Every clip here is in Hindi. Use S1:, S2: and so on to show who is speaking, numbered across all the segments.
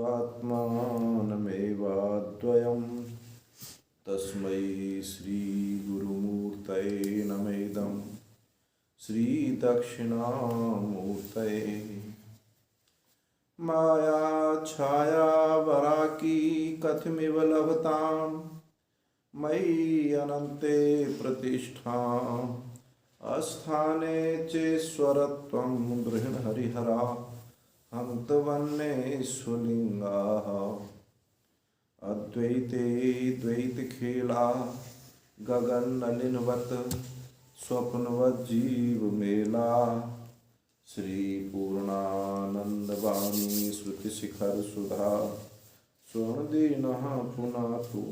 S1: स्वात्मानमेवाद्वयं तस्मै श्रीगुरुमूर्तये नमेदं श्रीदक्षिणामूर्तये। माया छाया वराकी कथमिव लभतां मयि अनन्ते प्रतिष्ठाम् अस्थाने चेश्वरत्वं गृह्णहरिहरा हन्तवन्नेष्वलिङ्गाः अद्वैते द्वैतखेला गगननलिनवत् स्वप्नवज्जीवमेला श्रीपूर्णानन्दवाणी श्रुतिशिखरसुधा स्वर्णदीनः पुनातु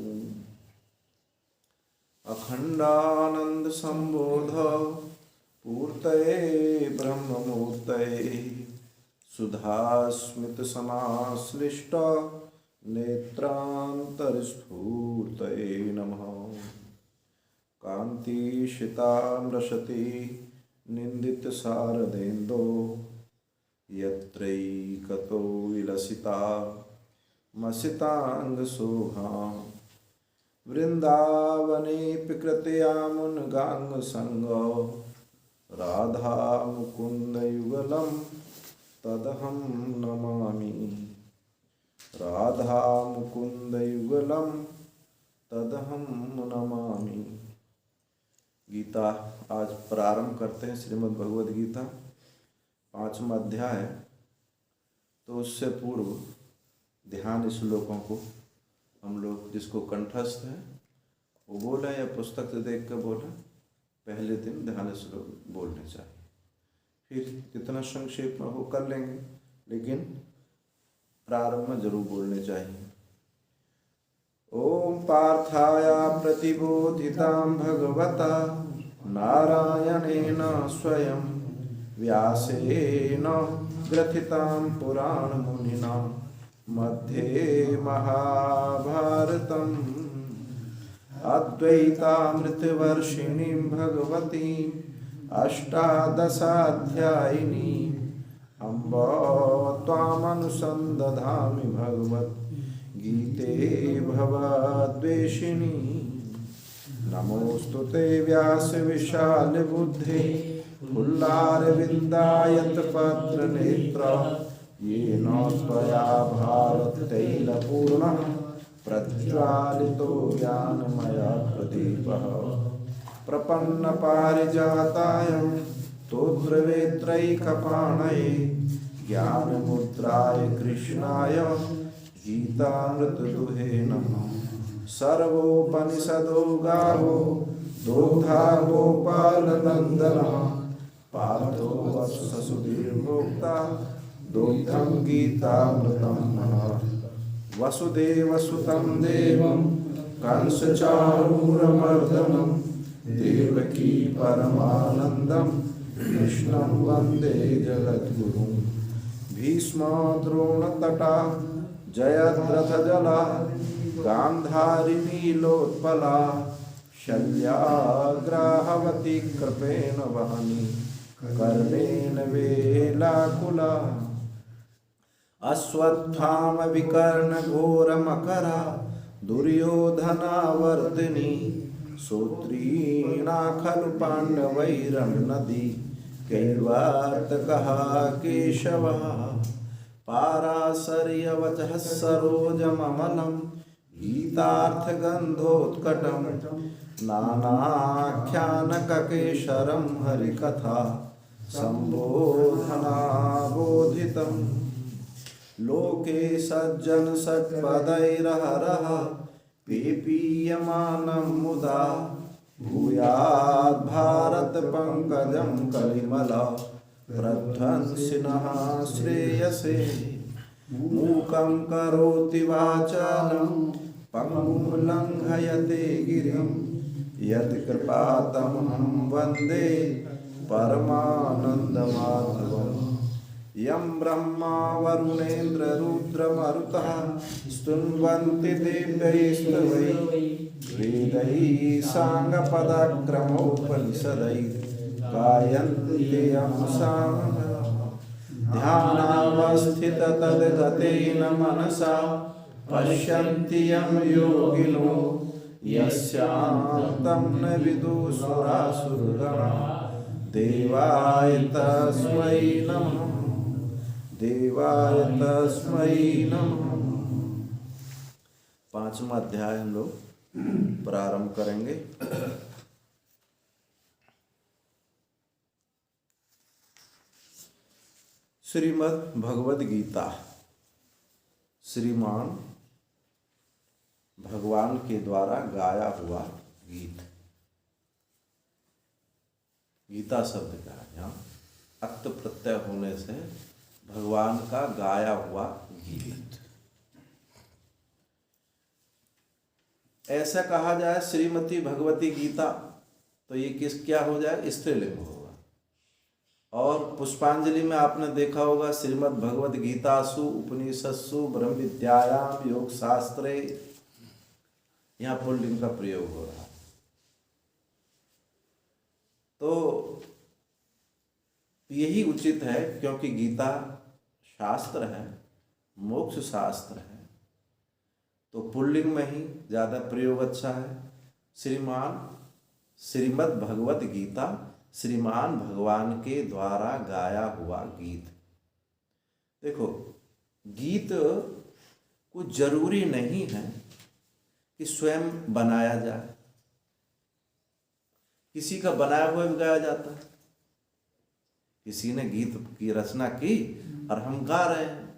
S1: अखण्डानन्दसम्बोध पूर्तये ब्रह्ममूर्तये सुधास्मितसमाश्लिष्ट नेत्रान्तरस्फूर्तये नमः। कान्तिशितामृशति निन्दितशारदेन्दो यत्रैकतो विलसिता मसिताङ्गशोभाम् वृन्दावनेऽपि कृतयामुनगाङ्गसङ्गो राधा मुकुन्दयुगलं तदहं नमामि। राधा मुकुन्दयुगलं तदहं नमामि। गीता आज प्रारंभ करते हैं। श्रीमद् भगवद गीता 5वां अध्याय। तो उससे पूर्व ध्यान श्लोकों को हम लोग जिसको कंठस्थ है वो बोला या पुस्तक से देख कर बोला, पहले दिन ध्यान श्लोक बोलने चाहिए। फिर जितना संक्षेप में वो कर लेंगे, लेकिन प्रारंभ में जरूर बोलने चाहिए। ओम पार्थाय प्रतिबोधितां भगवता नारायणेन स्वयं व्यासेन ग्रथितां पुराणमुनिना मध्ये महाभारतम् अद्वैतामृतवर्षिणीं भगवतीम् अष्टादशाध्यायिनीम् अम्ब त्वामनुसन्दधामि भगवद्गीते भवद्वेषिणी। नमोऽस्तु ते व्यासविशालबुद्धे फुल्लारविन्दायतपत्रनेत्र येन त्वया भारततैलपूर्णः प्रज्वालितो ज्ञानमयप्रदीपः। प्रपन्नपारिजाताय तोत्रवेत्रैकपाणये ज्ञानमुद्राय कृष्णाय गीतामृतदुहे नमः। सर्वोपनिषदो गावो दोग्धा गोपालनन्दनः पार्थो वत्ससुधीर्भोक्ता दुग्धं गीतामृतं नः। वसुदेवसुतं देवं कंसचारूरमर्दनं देवकी परमानन्दं कृष्णं वन्दे जगद्गुरुं। भीष्मद्रोणतटा जयद्रथजला गान्धारिनीलोत्पला शल्याग्राहवती कृपेण वहनी कर्णेन वेलाकुला। अश्वत्थामविकर्णघोरमकरा दुर्योधनावर्तिनी सूत्रीणा खलु पाण्डवैरन्नदी कैर्वातकः केशवः। पाराशर्यवचः सरोजममलं गीतार्थगन्धोत्कटं नानाख्यानककेशरं हरिकथा सम्बोधनाबोधितं। लोके सज्जन षट्पदैरहरः पेपीयमानं मुदा भूयात् भारत पंकजं कलिमला प्रध्वंसिनः श्रेयसे। मूकं करोति वाचालं पङ्गुं लङ्घयते गिरिं यत्कृपातमहं वन्दे परमानन्दमाधवम्। यं ब्रह्मा वरुणेन्द्र रुद्रमरुतः स्तुन्वन्ति दिव्यैस्तवैः वेदैः साङ्गपदक्रमोपनिषदैः गायन्ति यं सामः। ध्यानावस्थित तद्गतेन मनसा पश्यन्ति यं योगिनो यस्यान्तं न विदुषुरासुरगणा देवाय तस्मै नमः। देवाय तस्मै नमः। 5वां अध्याय हम लोग प्रारंभ करेंगे। श्रीमद् भगवद गीता श्रीमान भगवान के द्वारा गाया हुआ गीत। गीता शब्द का यहाँ अक्त प्रत्यय होने से भगवान का गाया हुआ गीत। ऐसा कहा जाए श्रीमती भगवती गीता तो ये क्या हो जाए? स्त्रीलिंग होगा। और पुष्पांजलि में आपने देखा होगा श्रीमद् भगवद गीतासु उपनिषत्सु ब्रह्म विद्यायाम योग शास्त्रे, यहाँ पुल्लिंग का प्रयोग हो रहा है। तो यही उचित है क्योंकि गीता शास्त्र है, मोक्ष शास्त्र है, तो पुल्लिंग में ही ज़्यादा प्रयोग अच्छा है। श्रीमद् भगवद गीता श्रीमान भगवान के द्वारा गाया हुआ गीत। देखो, गीत कुछ जरूरी नहीं है कि स्वयं बनाया जाए, किसी का बनाया हुआ भी गाया जाता है। किसी ने गीत की रचना की और हम गा रहे हैं।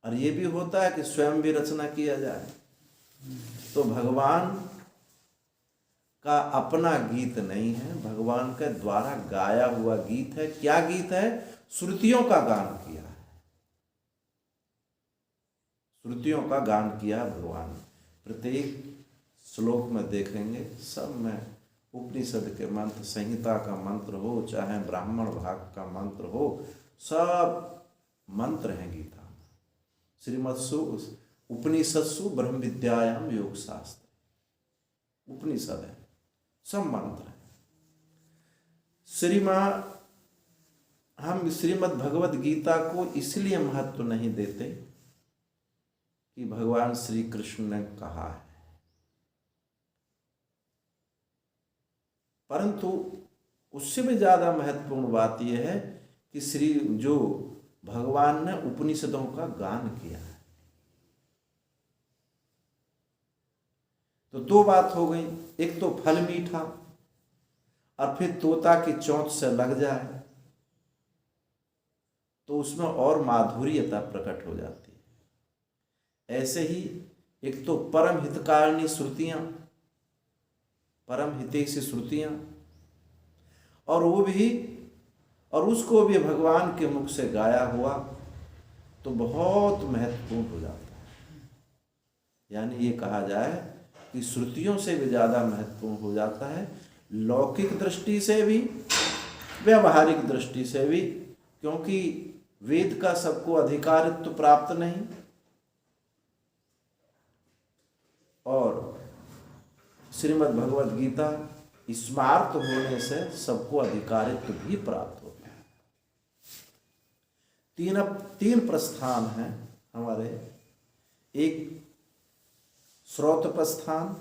S1: और ये भी होता है कि स्वयं भी रचना किया जाए। तो भगवान का अपना गीत नहीं है, भगवान के द्वारा गाया हुआ गीत है। क्या गीत है? श्रुतियों का गान किया है। श्रुतियों का गान किया भगवान। प्रत्येक श्लोक में देखेंगे सब में उपनिषद के मंत्र, संहिता का मंत्र हो, चाहे ब्राह्मण भाग का मंत्र हो, सब मंत्र हैं गीता में। श्रीमत्सु उपनिषत्सु ब्रह्म विद्यायाम योग शास्त्र, उपनिषद है, सब मंत्र है। हम श्रीमद् भगवद गीता को इसलिए महत्व नहीं देते कि भगवान श्री कृष्ण ने कहा है, परंतु उससे भी ज्यादा महत्वपूर्ण बात यह है कि जो भगवान ने उपनिषदों का गान किया है। तो दो बात हो गई, एक तो फल मीठा और फिर तोता की चोंच से लग जाए तो उसमें और माधुर्यता प्रकट हो जाती है। ऐसे ही एक तो परम हितकारिणी श्रुतियां, परम हितैषी श्रुतियां, और वो भी, और उसको भी भगवान के मुख से गाया हुआ तो बहुत महत्वपूर्ण हो जाता है। यानी ये कहा जाए कि श्रुतियों से भी ज़्यादा महत्वपूर्ण हो जाता है, लौकिक दृष्टि से भी, व्यवहारिक दृष्टि से भी, क्योंकि वेद का सबको अधिकारित्व प्राप्त नहीं और श्रीमद् भगवद गीता स्मार्त होने से सबको अधिकारित्व भी प्राप्त होता है। तीन प्रस्थान हैं हमारे, एक श्रोत प्रस्थान,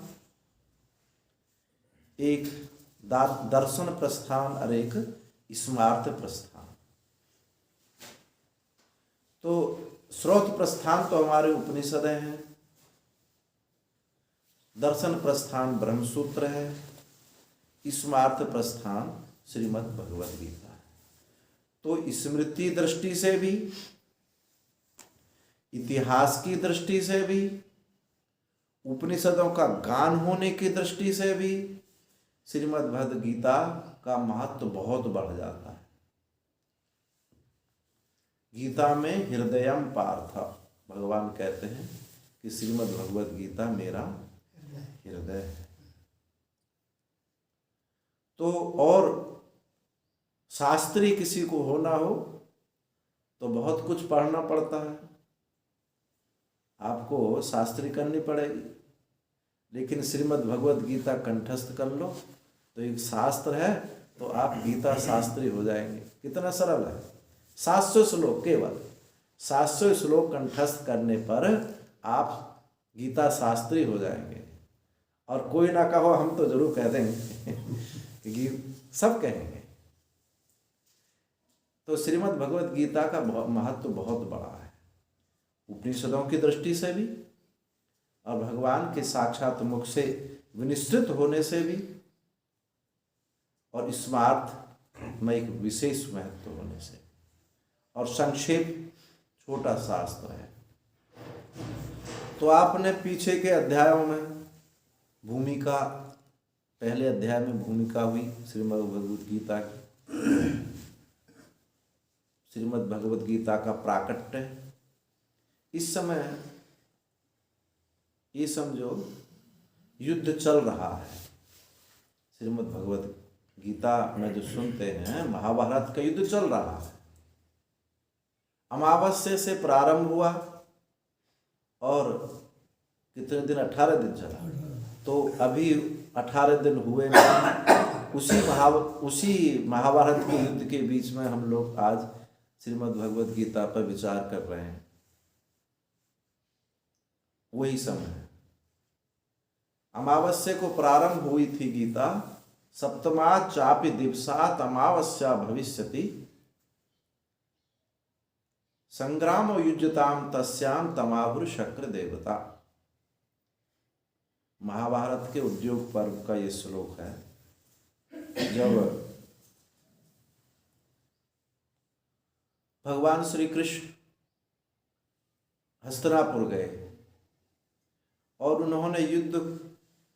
S1: एक दर्शन प्रस्थान और एक स्मार्त प्रस्थान। तो श्रोत प्रस्थान तो हमारे उपनिषद हैं, दर्शन प्रस्थान ब्रह्मसूत्र है, स्मार्त प्रस्थान श्रीमद् भगवद गीता है। तो स्मृति दृष्टि से भी, इतिहास की दृष्टि से भी, उपनिषदों का गान होने की दृष्टि से भी श्रीमद् भगवद गीता का महत्व बहुत बढ़ जाता है। गीता में हृदयम पार्थ, भगवान कहते हैं कि श्रीमद् भगवद गीता मेरा हृदय है। तो और शास्त्री किसी को होना हो तो बहुत कुछ पढ़ना पड़ता है, आपको शास्त्री करनी पड़ेगी। लेकिन श्रीमद् भगवद गीता कंठस्थ कर लो तो एक शास्त्र है तो आप गीता शास्त्री हो जाएंगे। कितना सरल है। 700 श्लोक, केवल 700 श्लोक कंठस्थ करने पर आप गीता शास्त्री हो जाएंगे। और कोई ना कहो, हम तो जरूर कह देंगे कि सब कहेंगे। तो श्रीमद् भगवद गीता का महत्व बहुत बड़ा है, उपनिषदों की दृष्टि से भी और भगवान के साक्षात मुख से विनिश्चित होने से भी, और स्मार्थ में एक विशेष महत्व होने से, और संक्षेप छोटा शास्त्र है। तो आपने पीछे के अध्यायों में भूमिका, पहले अध्याय में भूमिका हुई श्रीमद् भगवद गीता की, श्रीमद् भगवद गीता का प्राकट्य। इस समय ये समझो युद्ध चल रहा है। श्रीमद् भगवद गीता में जो सुनते हैं, महाभारत का युद्ध चल रहा है। अमावस्या से प्रारंभ हुआ और कितने दिन, 18 दिन चला। तो अभी 18 दिन हुए नहीं। उसी महाभारत के युद्ध के बीच में हम लोग आज श्रीमद् भगवद गीता पर विचार कर रहे हैं। वही समय है। अमावस्या को प्रारंभ हुई थी गीता। सप्तमा चापि दिवसात अमावस्या भविष्यति, संग्राम युज्यताम तस्याम तमावुर शक्र देवता। महाभारत के उद्योग पर्व का ये श्लोक है। जब भगवान श्री कृष्ण हस्तिनापुर गए और उन्होंने युद्ध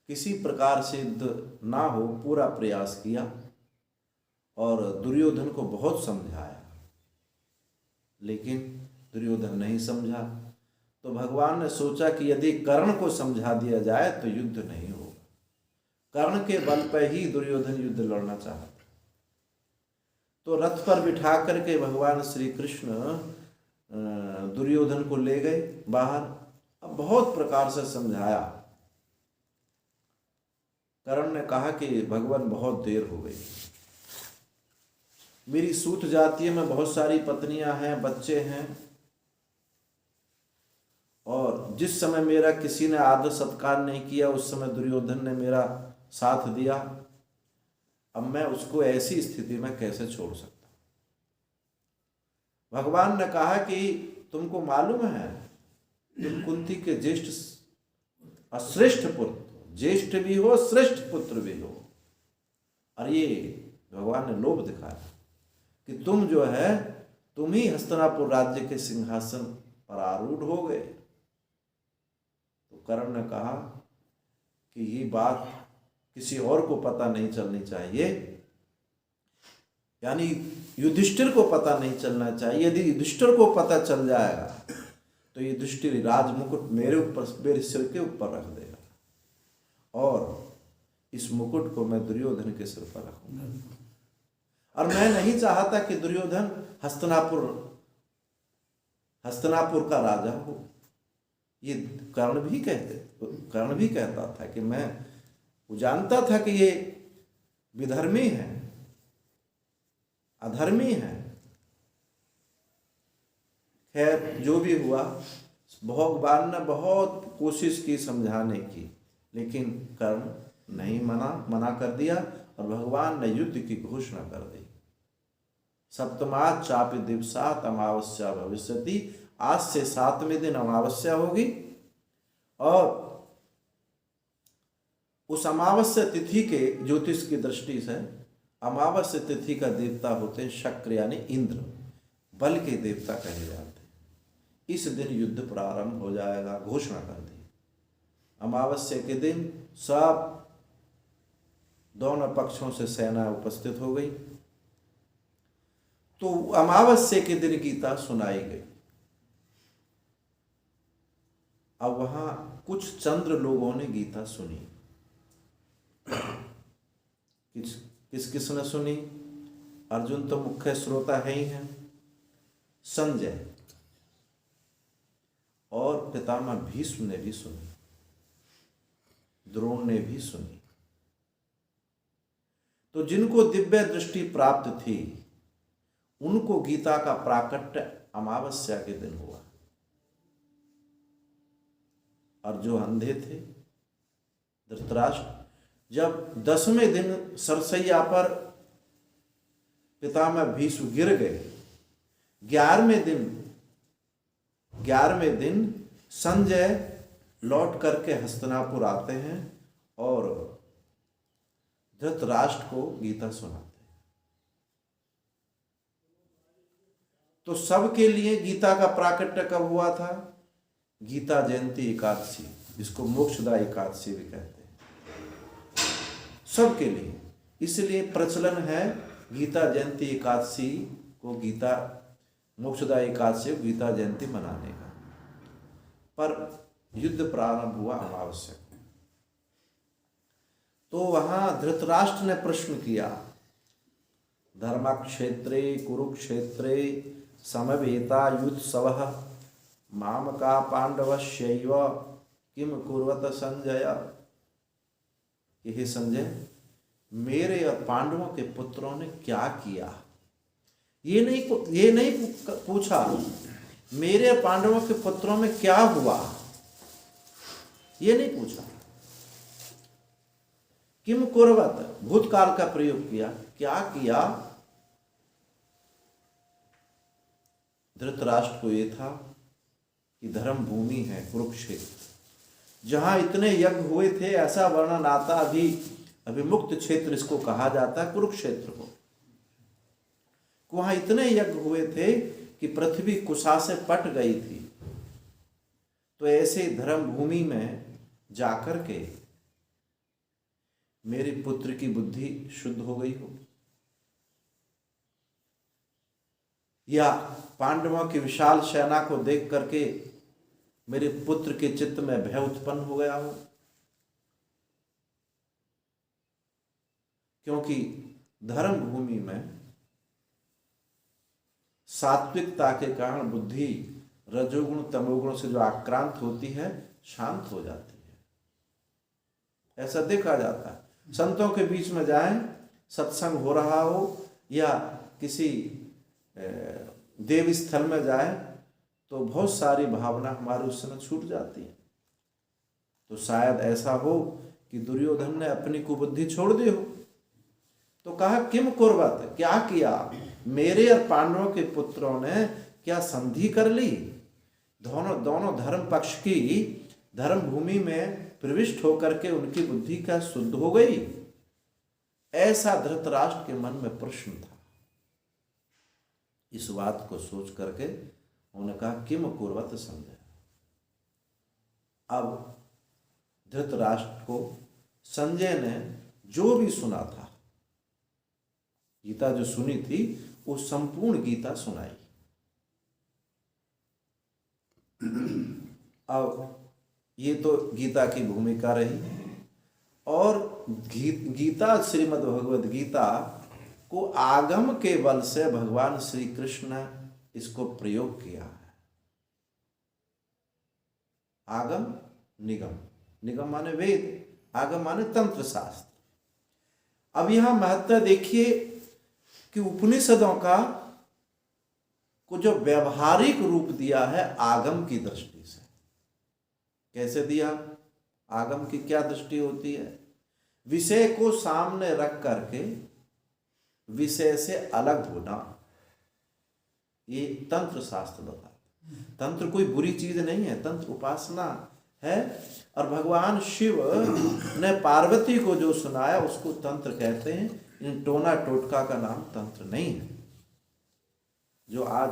S1: किसी प्रकार से युद्ध ना हो पूरा प्रयास किया और दुर्योधन को बहुत समझाया, लेकिन दुर्योधन नहीं समझा। तो भगवान ने सोचा कि यदि कर्ण को समझा दिया जाए तो युद्ध नहीं होगा। कर्ण के बल पर ही दुर्योधन युद्ध लड़ना चाहता। तो रथ पर बिठा करके भगवान श्री कृष्ण दुर्योधन को ले गए बाहर। अब बहुत प्रकार से समझाया। कर्ण ने कहा कि भगवान बहुत देर हो गई, मेरी सूत जाति में बहुत सारी पत्नियां हैं, बच्चे हैं, और जिस समय मेरा किसी ने आदर सत्कार नहीं किया उस समय दुर्योधन ने मेरा साथ दिया। अब मैं उसको ऐसी स्थिति में कैसे छोड़ सकता। भगवान ने कहा कि तुमको मालूम है तुम कुंती के ज्येष्ठ श्रेष्ठ पुत्र, ज्येष्ठ भी हो श्रेष्ठ पुत्र भी हो। और ये भगवान ने लोभ दिखाया कि तुम जो है, तुम ही हस्तिनापुर राज्य के सिंहासन पर आरूढ़ हो गए। तो कर्ण ने कहा कि ये बात किसी और को पता नहीं चलनी चाहिए, यानी युधिष्ठिर को पता नहीं चलना चाहिए। यदि युधिष्ठिर को पता चल जाएगा तो युधिष्ठिर राजमुकुट मेरे ऊपर, मेरे सिर के ऊपर रख देगा और इस मुकुट को मैं दुर्योधन के सिर पर रखूंगा। और मैं नहीं चाहता कि दुर्योधन हस्तिनापुर का राजा हो। ये कर्ण भी कहता था कि मैं, वो जानता था कि ये विधर्मी है, अधर्मी है। खैर जो भी हुआ, भगवान ने बहुत कोशिश की समझाने की, लेकिन कर्ण नहीं मना कर दिया और भगवान ने युद्ध की घोषणा कर दी। सप्तमा चापि दिवसात अमावस्या भविष्यति, आज से 7वें दिन अमावस्या होगी और उस अमावस्या तिथि के ज्योतिष की दृष्टि से अमावस्या तिथि का देवता होते हैं शक्र, यानी इंद्र, बल के देवता कहे जाते हैं। इस दिन युद्ध प्रारंभ हो जाएगा, घोषणा कर दी। अमावस्या के दिन सब दोनों पक्षों से सेना उपस्थित हो गई। तो अमावस्या के दिन गीता सुनाई गई। अब वहां कुछ चंद्र लोगों ने गीता सुनी। किस ने सुनी? अर्जुन तो मुख्य श्रोता है ही है, संजय और पितामह भीष्म ने भी सुनी, द्रोण ने भी सुनी। तो जिनको दिव्य दृष्टि प्राप्त थी उनको गीता का प्राकट्य अमावस्या के दिन हुआ। और जो अंधे थे धृतराष्ट्र, जब 10वें दिन सरसैया पर पितामह भीष्म गिर गए, 11वें दिन संजय लौट करके हस्तिनापुर आते हैं और धृतराष्ट्र को गीता सुनाते हैं। तो सबके लिए गीता का प्राकट्य कब हुआ था? गीता जयंती एकादशी, जिसको मोक्षदा एकादशी भी कहते हैं, सबके लिए। इसलिए प्रचलन है गीता जयंती एकादशी को, गीता मोक्षदा एकादशी को गीता जयंती मनाने का। पर युद्ध प्रारंभ हुआ अमावस्या को। तो वहां धृतराष्ट्र ने प्रश्न किया, धर्मक्षेत्रे कुरुक्षेत्रे समवेता युत्सवः मामका पांडवस्यैव किम कुर्वत संजय। हे संजय, मेरे और पांडवों के पुत्रों ने क्या किया? ये नहीं पूछा मेरे पांडवों के पुत्रों में क्या हुआ, ये नहीं पूछा। किम कुर्वत, भूतकाल का प्रयोग किया, क्या किया? धृतराष्ट्र को ये था कि धर्म भूमि है कुरुक्षेत्र, जहां इतने यज्ञ हुए थे, ऐसा वर्णन आता, अभिमुक्त क्षेत्र इसको कहा जाता है कुरुक्षेत्र को। वहां इतने यज्ञ हुए थे कि पृथ्वी कुशा से पट गई थी। तो ऐसे धर्म भूमि में जाकर के मेरे पुत्र की बुद्धि शुद्ध हो गई हो, या पांडवों की विशाल सेना को देख करके मेरे पुत्र के चित्त में भय उत्पन्न हो गया हो। क्योंकि धर्म भूमि में सात्विकता के कारण बुद्धि रजोगुण तमोगुण से जो आक्रांत होती है, शांत हो जाती है। ऐसा देखा जाता है। संतों के बीच में जाएं, सत्संग हो रहा हो, या किसी देव स्थल में जाए, तो बहुत सारी भावना हमारे उस समय छूट जाती है। तो शायद ऐसा हो कि दुर्योधन ने अपनी कुबुद्धि छोड़ दी हो। तो कहा किम कुर्वत, क्या किया? मेरे और पांडवों के पुत्रों ने क्या संधि कर ली? दोनों धर्म पक्ष की धर्म भूमि में प्रविष्ट होकर के उनकी बुद्धि क्या शुद्ध हो गई? ऐसा धृतराष्ट्र के मन में प्रश्न था। इस बात को सोच करके उन्होंने कहा किम कुर्वत संजय। अब धृतराष्ट्र को संजय ने जो भी सुना था, गीता जो सुनी थी, वो संपूर्ण गीता सुनाई। अब ये तो गीता की भूमिका रही। और गीता, श्रीमद् भगवद गीता को आगम के बल से भगवान श्री कृष्ण ने इसको प्रयोग किया है। आगम निगम, निगम माने वेद, आगम माने तंत्र शास्त्र। अब यहां महत्व देखिए कि उपनिषदों का को जो व्यवहारिक रूप दिया है आगम की दृष्टि से। कैसे दिया? आगम की क्या दृष्टि होती है? विषय को सामने रख करके विषय से अलग होना, ये तंत्र शास्त्र बताता है। तंत्र कोई बुरी चीज नहीं है, तंत्र उपासना है। और भगवान शिव ने पार्वती को जो सुनाया उसको तंत्र कहते हैं। इन टोना टोटका का नाम तंत्र नहीं है। जो आज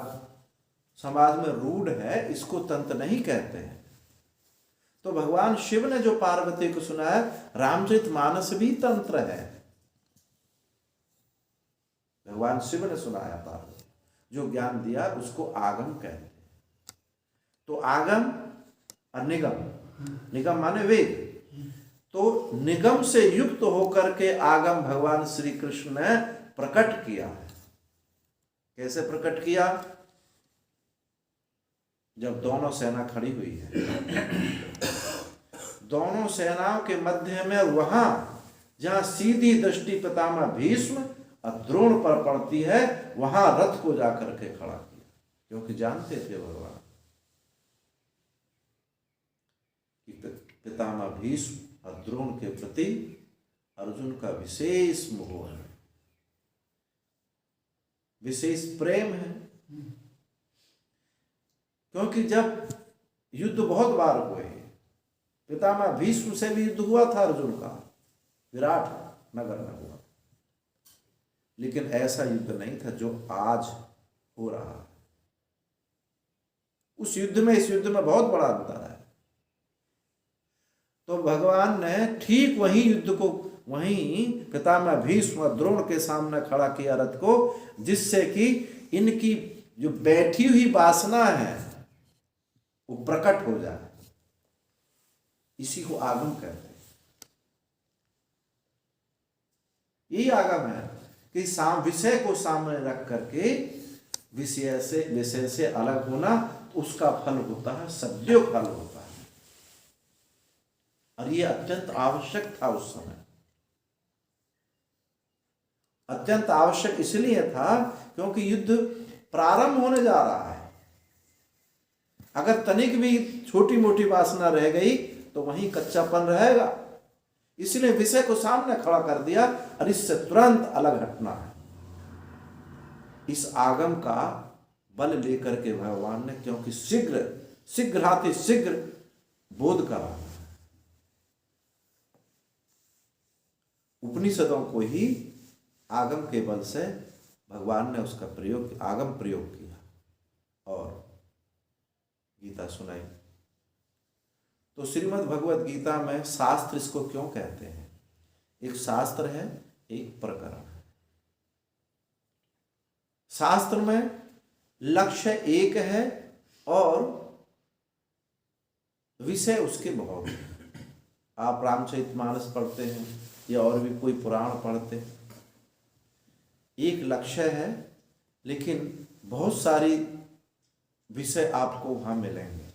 S1: समाज में रूढ़ है, इसको तंत्र नहीं कहते हैं। तो भगवान शिव ने जो पार्वती को सुनाया, रामचरितमानस भी तंत्र है। भगवान शिव ने सुनाया पार्वती, जो ज्ञान दिया उसको आगम कहते हैं। तो आगम और निगम, निगम माने वेद। तो निगम से युक्त होकर के आगम भगवान श्री कृष्ण ने प्रकट किया है। कैसे प्रकट किया? जब दोनों सेना खड़ी हुई है, दोनों सेनाओं के मध्य में, वहां जहां सीधी दृष्टि पितामह भीष्म और द्रोण पर पड़ती है, वहां रथ को जाकर के खड़ा किया, क्योंकि जानते थे भगवान कि पितामह भीष्म और द्रोण के प्रति अर्जुन का विशेष मोह है, विशेष प्रेम है। क्योंकि जब युद्ध बहुत बार हुए, पितामह भीष्म से भी युद्ध हुआ था अर्जुन का, विराट नगर में हुआ, लेकिन ऐसा युद्ध नहीं था जो आज हो रहा है। उस युद्ध में इस युद्ध में बहुत बड़ा अंतर है। तो भगवान ने ठीक वही युद्ध को वहीं पितामह भीष्म और द्रोण के सामने खड़ा किया रथ को, जिससे कि इनकी जो बैठी हुई वासना है वो प्रकट हो जाए। इसी को आगम कहते हैं। यही आगम है कि विषय को सामने रख करके विषय से अलग होना, उसका फल होता है सद्यो फल होता है। और ये अत्यंत आवश्यक था उस समय। अत्यंत आवश्यक इसलिए था क्योंकि युद्ध प्रारंभ होने जा रहा है। अगर तनिक भी छोटी मोटी वासना रह गई तो वहीं कच्चापन रहेगा। इसलिए विषय को सामने खड़ा कर दिया और इससे तुरंत अलग हटना है। इस आगम का बल लेकर के भगवान ने, क्योंकि शीघ्र बोध करा, उपनिषदों को ही आगम के बल से भगवान ने उसका आगम प्रयोग किया और गीता सुनाई। तो श्रीमद् भगवद गीता में शास्त्र इसको क्यों कहते हैं? एक शास्त्र है, एक प्रकरण है। शास्त्र में लक्ष्य एक है और विषय उसके बहुत हैं। आप रामचरितमानस पढ़ते हैं या और भी कोई पुराण पढ़ते हैं, एक लक्ष्य है लेकिन बहुत सारी विषय आपको वहां मिलेंगे।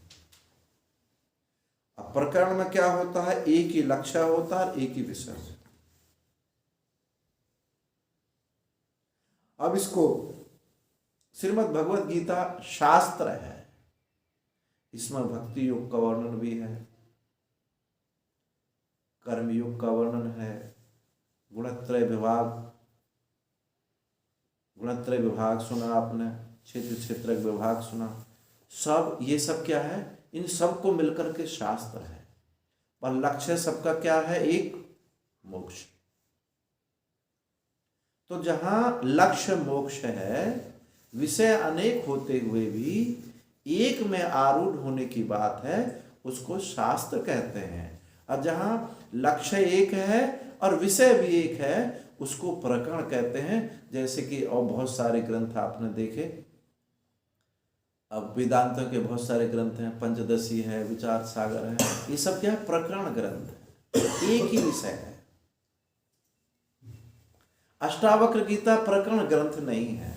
S1: अब प्रकरण में क्या होता है? एक ही लक्ष्य होता है, एक ही विषय होता है। अब इसको श्रीमद् भगवद गीता शास्त्र है, इसमें भक्ति योग का वर्णन भी है, कर्म योग का वर्णन है, गुणत्रय विभाग सुना आपने, क्षेत्र विभाग सुना, सब ये सब क्या है? इन सब को मिलकर के शास्त्र है। पर लक्ष्य सबका क्या है? एक मोक्ष। तो जहां लक्ष्य मोक्ष है, विषय अनेक होते हुए भी एक में आरूढ़ होने की बात है, उसको शास्त्र कहते हैं। और जहां लक्ष्य एक है और विषय भी एक है, उसको प्रकरण कहते हैं। जैसे कि और बहुत सारे ग्रंथ आपने देखे, अब वेदांतों के बहुत सारे ग्रंथ हैं, पंचदशी है, विचार सागर है, ये सब क्या है? प्रकरण ग्रंथ है, एक ही विषय है। अष्टावक्र गीता प्रकरण ग्रंथ नहीं है,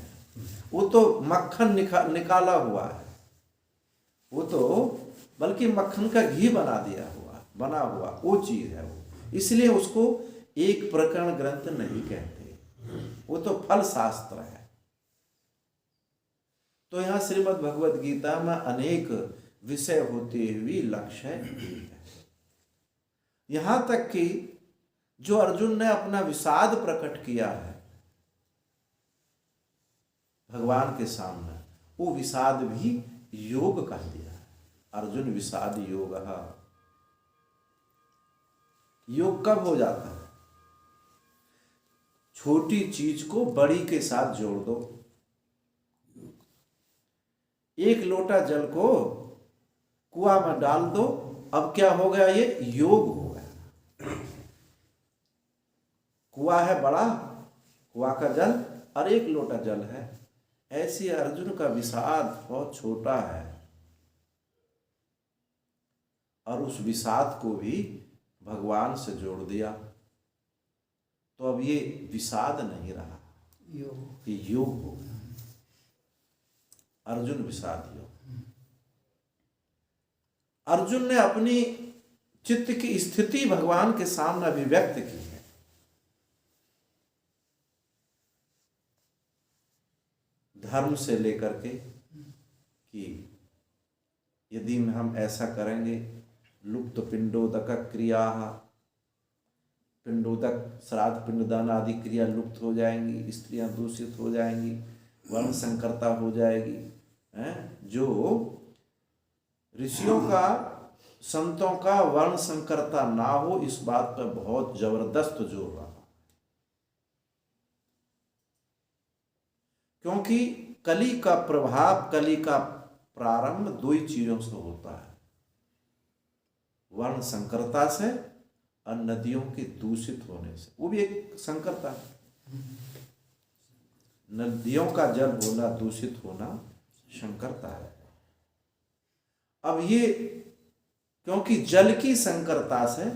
S1: वो तो मक्खन निकाला हुआ है, वो तो बल्कि मक्खन का घी बना हुआ वो चीज है वो। इसलिए उसको एक प्रकरण ग्रंथ नहीं कहते, वो तो फल शास्त्र है। तो यहां श्रीमद् भगवद गीता में अनेक विषय होते हुए लक्ष्य है। यहां तक कि जो अर्जुन ने अपना विषाद प्रकट किया है भगवान के सामने, वो विषाद भी योग कह दिया है। अर्जुन विषाद योग। योग कब हो जाता है? छोटी चीज को बड़ी के साथ जोड़ दो। एक लोटा जल को कुआं में डाल दो, अब क्या हो गया? ये योग हो गया। कुआं है बड़ा, कुआं का जल और एक लोटा जल है। ऐसी अर्जुन का विषाद बहुत छोटा है और उस विषाद को भी भगवान से जोड़ दिया, तो अब ये विषाद नहीं रहा, ये योग हो गया। अर्जुन विषाद योग। अर्जुन ने अपनी चित्त की स्थिति भगवान के सामने अभिव्यक्त की है। धर्म से लेकर के कि यदि हम ऐसा करेंगे लुप्त पिंडोदक क्रिया, पिंडोदक श्राद्ध पिंडदान आदि क्रिया लुप्त हो जाएंगी, स्त्रियां दूषित हो जाएंगी, वर्ण संकरता हो जाएगी। जो ऋषियों का संतों का वर्ण संकरता ना हो, इस बात पर बहुत जबरदस्त जोर रहा, क्योंकि कली का प्रभाव, कली का प्रारंभ दो ही चीजों से होता है, वर्ण संकरता से और नदियों के दूषित होने से। वो भी एक संकरता है, नदियों का जल होना, दूषित होना संकरता है। अब ये क्योंकि जल की संकरता से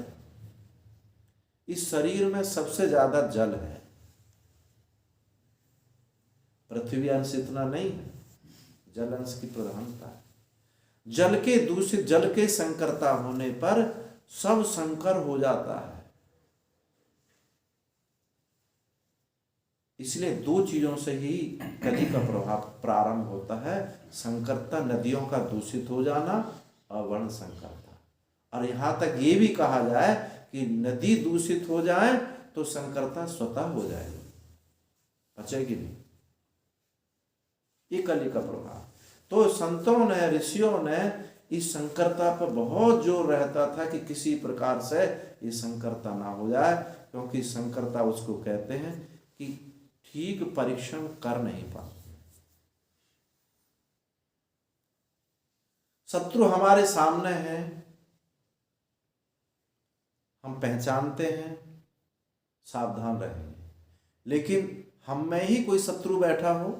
S1: इस शरीर में सबसे ज्यादा जल है, पृथ्वी अंश इतना नहीं है, जल अंश की प्रधानता है। जल के दूषित, जल के संकरता होने पर सब संकर हो जाता है। इसलिए दो चीजों से ही कली का प्रभाव प्रारंभ होता है, संकरता, नदियों का दूषित हो जाना और वर्ण संकरता। और यहां तक ये भी कहा जाए कि नदी दूषित हो जाए तो संकरता स्वतः हो जाएगी, बचेगी नहीं। ये कली का प्रभाव। तो संतों ने, ऋषियों ने इस संकरता पर बहुत जोर रहता था कि किसी प्रकार से ये संकरता ना हो जाए, क्योंकि संकरता उसको कहते हैं कि ठीक परीक्षण कर नहीं पाते। शत्रु हमारे सामने है, हम पहचानते हैं, सावधान रहेंगे, लेकिन हम में ही कोई शत्रु बैठा हो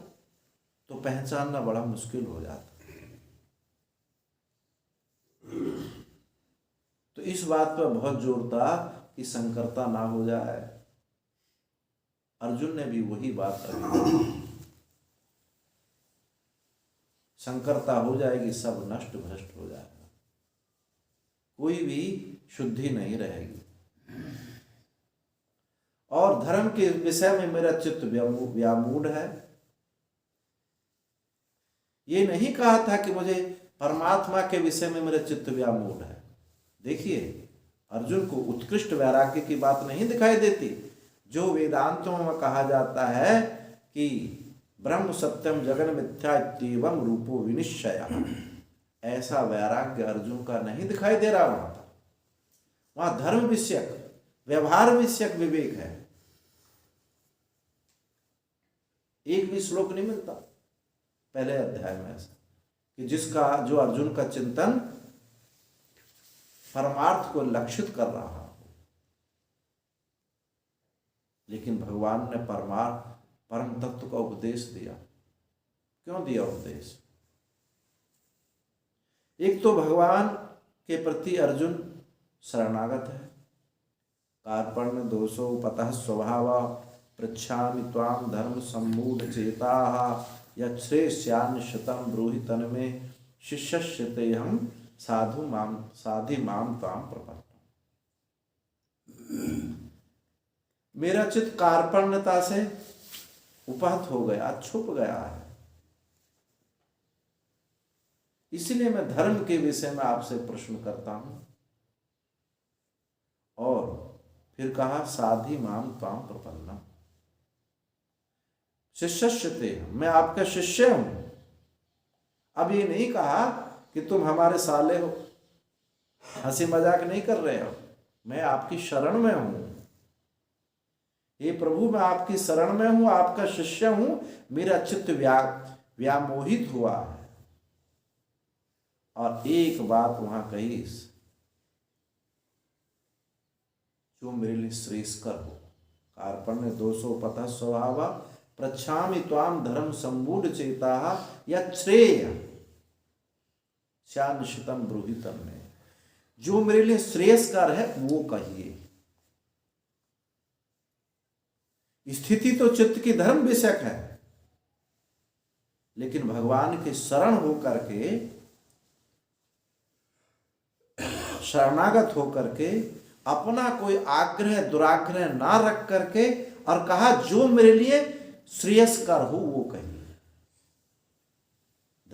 S1: तो पहचानना बड़ा मुश्किल हो जाता है। तो इस बात पर बहुत जोर था कि संकरता ना हो जाए। अर्जुन ने भी वही बात रखी, संकरता हो जाएगी, सब नष्ट भ्रष्ट हो जाएगा, कोई भी शुद्धि नहीं रहेगी। और धर्म के विषय में मेरा चित्त व्यामूढ़ है। ये नहीं कहा था कि मुझे परमात्मा के विषय में मेरा चित्त व्यामूढ़ है। देखिए, अर्जुन को उत्कृष्ट वैराग्य की बात नहीं दिखाई देती। जो वेदांतों में कहा जाता है कि ब्रह्म सत्यम जगन मिथ्या इत्येवं रूपो विनिश्चय, ऐसा वैराग्य अर्जुन का नहीं दिखाई दे रहा वहां पर। वहां धर्म विषयक, व्यवहार विषयक विवेक है। एक भी श्लोक नहीं मिलता पहले अध्याय में ऐसा कि जिसका, जो अर्जुन का चिंतन परमार्थ को लक्षित कर रहा हो। लेकिन भगवान ने परम तत्व का उपदेश दिया। क्यों दिया उपदेश? एक तो भगवान के प्रति अर्जुन शरणागत है। कार्पण्य दोषोपतः स्वभाव पृच्छामि त्वां धर्म सम्मूढ़ चेताः यच्छ्रेष्यान्यशतं ब्रूहि तन्मे शिष्यस्यतेऽहं साधि माम त्वां प्रपन्नः। मेरा चित्त कार्पण्यता से उपहत हो गया, छुप गया है, इसलिए मैं धर्म के विषय में आपसे प्रश्न करता हूं। और फिर कहा साधि माम त्वां प्रपन्नः, शिष्यस्यते, मैं आपका शिष्य हूं। अब ये नहीं कहा कि तुम हमारे साले हो, हंसी मजाक नहीं कर रहे हो, मैं आपकी शरण में हूं। हे प्रभु, मैं आपकी शरण में हूं, आपका शिष्य हूं, मेरा चित्त व्यामोहित हुआ है। और एक बात वहां कही, जो मेरे लिए श्रेष्ठकर हो। कार्पण्य दोषोपतः स्वभाव पृच्छामि त्वां धर्म सम्मूढ़ चेताः यच्छ्रेयस्यान्यशतं ब्रूहि तन्मे, जो मेरे लिए श्रेयस्कर है वो कहिए। स्थिति तो चित्त की धर्म विषयक है, लेकिन भगवान के शरण होकर के, शरणागत होकर के, अपना कोई आग्रह दुराग्रह ना रख करके, और कहा जो मेरे लिए श्रेयस्कर हो वो कहिए।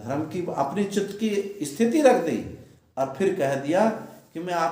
S1: धर्म की अपनी चित्त की स्थिति रख दी और फिर कह दिया कि मैं आप